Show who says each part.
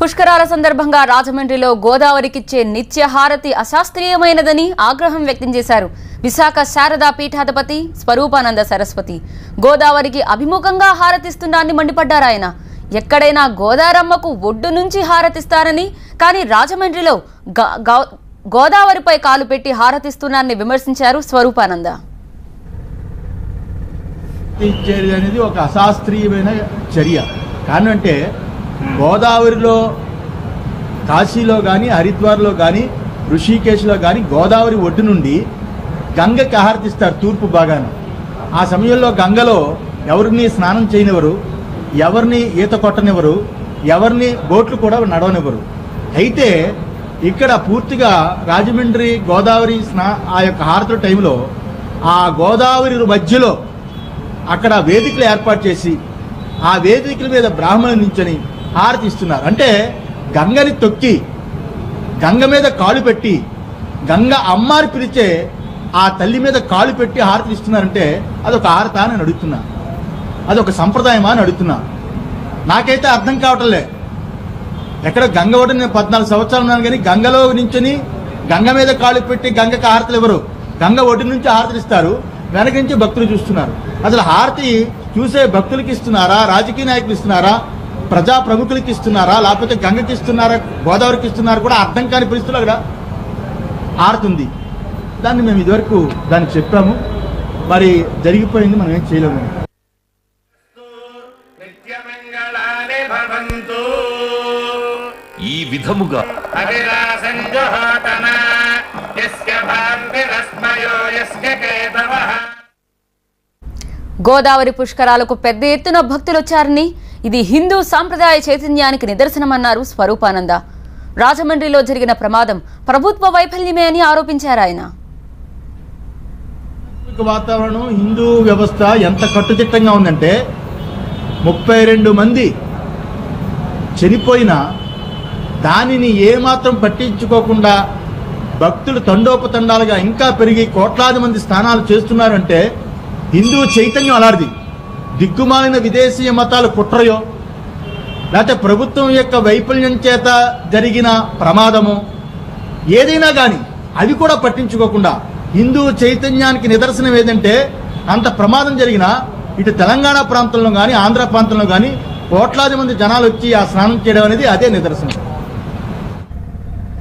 Speaker 1: పుష్కరాల సందర్భంగా రాజమండ్రిలో గోదావరికిచ్చే నిత్య హారతి అశాస్త్రీయమైనదని ఆగ్రహం వ్యక్తం చేశారు విశాఖ శారదా పీఠాధిపతి స్వరూపానంద సరస్వతి. గోదావరికి అభిముఖంగా హారతిస్తున్నారని మండిపడ్డారాయన. ఎక్కడైనా గోదారమ్మకు ఒడ్డు నుంచి హారతిస్తారని, కానీ రాజమండ్రిలో గోదావరిపై కాలు పెట్టి హారతిస్తున్నారని విమర్శించారు స్వరూపానంద.
Speaker 2: అనేది ఒక అశాస్త్రీయమైన చర్య. కారణంటే గోదావరిలో కాశీలో కానీ హరిద్వార్లో కానీ ఋషికేశ్లో కానీ గోదావరి ఒడ్డు నుండి గంగకి ఆహారతిస్తారు తూర్పు భాగాన. ఆ సమయంలో గంగలో ఎవరిని స్నానం చేయనివ్వరు, ఎవరిని ఈత కొట్టనివ్వరు, ఎవరిని బోట్లు కూడా నడవనివ్వరు. అయితే ఇక్కడ పూర్తిగా రాజమండ్రి గోదావరి ఆ యొక్క హారతుల టైంలో ఆ గోదావరి మధ్యలో అక్కడ వేదికలు ఏర్పాటు చేసి ఆ వేదికల మీద బ్రాహ్మణులు నించొని హారతి ఇస్తున్నారు. అంటే గంగని తొక్కి గంగ మీద కాలు పెట్టి గంగ అమ్మారి పిలిచే ఆ తల్లి మీద కాలు పెట్టి హారతి ఇస్తున్నారంటే అదొక హారత అని అడుగుతున్నా, అదొక సంప్రదాయమా అని అడుగుతున్నా. నాకైతే అర్థం కావట్లే. ఎక్కడ గంగ ఒడ్డు నేను 14 సంవత్సరాలు ఉన్నాను, కానీ గంగలో నించుని గంగ మీద కాలు పెట్టి గంగకి హారతలు ఎవరు? గంగ ఒడ్డు నుంచి హారతలు ఇస్తారు, వెనక నుంచి భక్తులు చూస్తున్నారు. అసలు హారతి చూసే భక్తులకి ఇస్తున్నారా, రాజకీయ నాయకులు ఇస్తున్నారా, ప్రజా ప్రముఖులకి ఇస్తున్నారా, లేకపోతే గంగకి ఇస్తున్నారా, గోదావరికి ఇస్తున్నారా కూడా అర్థం కాని పరిస్థితులు అక్కడ హారతి ఉంది. దాన్ని మేము ఇదివరకు దానికి చెప్పాము, మరి జరిగిపోయింది, మనం ఏం చేయలేము.
Speaker 3: ఈ విధముగా
Speaker 1: గోదావరి పుష్కరాలకు పెద్ద ఎత్తున భక్తులు వచ్చారని, ఇది హిందూ సాంప్రదాయ చైతన్యానికి నిదర్శనమన్నారు స్వరూపానంద. రాజమండ్రిలో జరిగిన ప్రమాదం ప్రభుత్వ వైఫల్యమే అని ఆరోపించారు ఆయన.
Speaker 2: వాతావరణం హిందూ వ్యవస్థ ఎంత కట్టుదిట్టంగా ఉందంటే 32 మంది చనిపోయినా దానిని ఏమాత్రం పట్టించుకోకుండా భక్తులు తండోపతండాలుగా ఇంకా పెరిగి కోట్లాది మంది స్నానాలు చేస్తున్నారంటే హిందూ చైతన్యం అలాంటిది. దిక్కుమాలిన విదేశీయ మతాలు కుట్రయో, లేకపోతే ప్రభుత్వం యొక్క వైఫల్యం చేత జరిగిన ప్రమాదము ఏదైనా కానీ అవి కూడా పట్టించుకోకుండా హిందూ చైతన్యానికి నిదర్శనం ఏదంటే, అంత ప్రమాదం జరిగినా ఇటు తెలంగాణ ప్రాంతంలో కానీ ఆంధ్ర ప్రాంతంలో కానీ కోట్లాది మంది జనాలు వచ్చి ఆ స్నానం చేయడం అనేది అదే నిదర్శనం.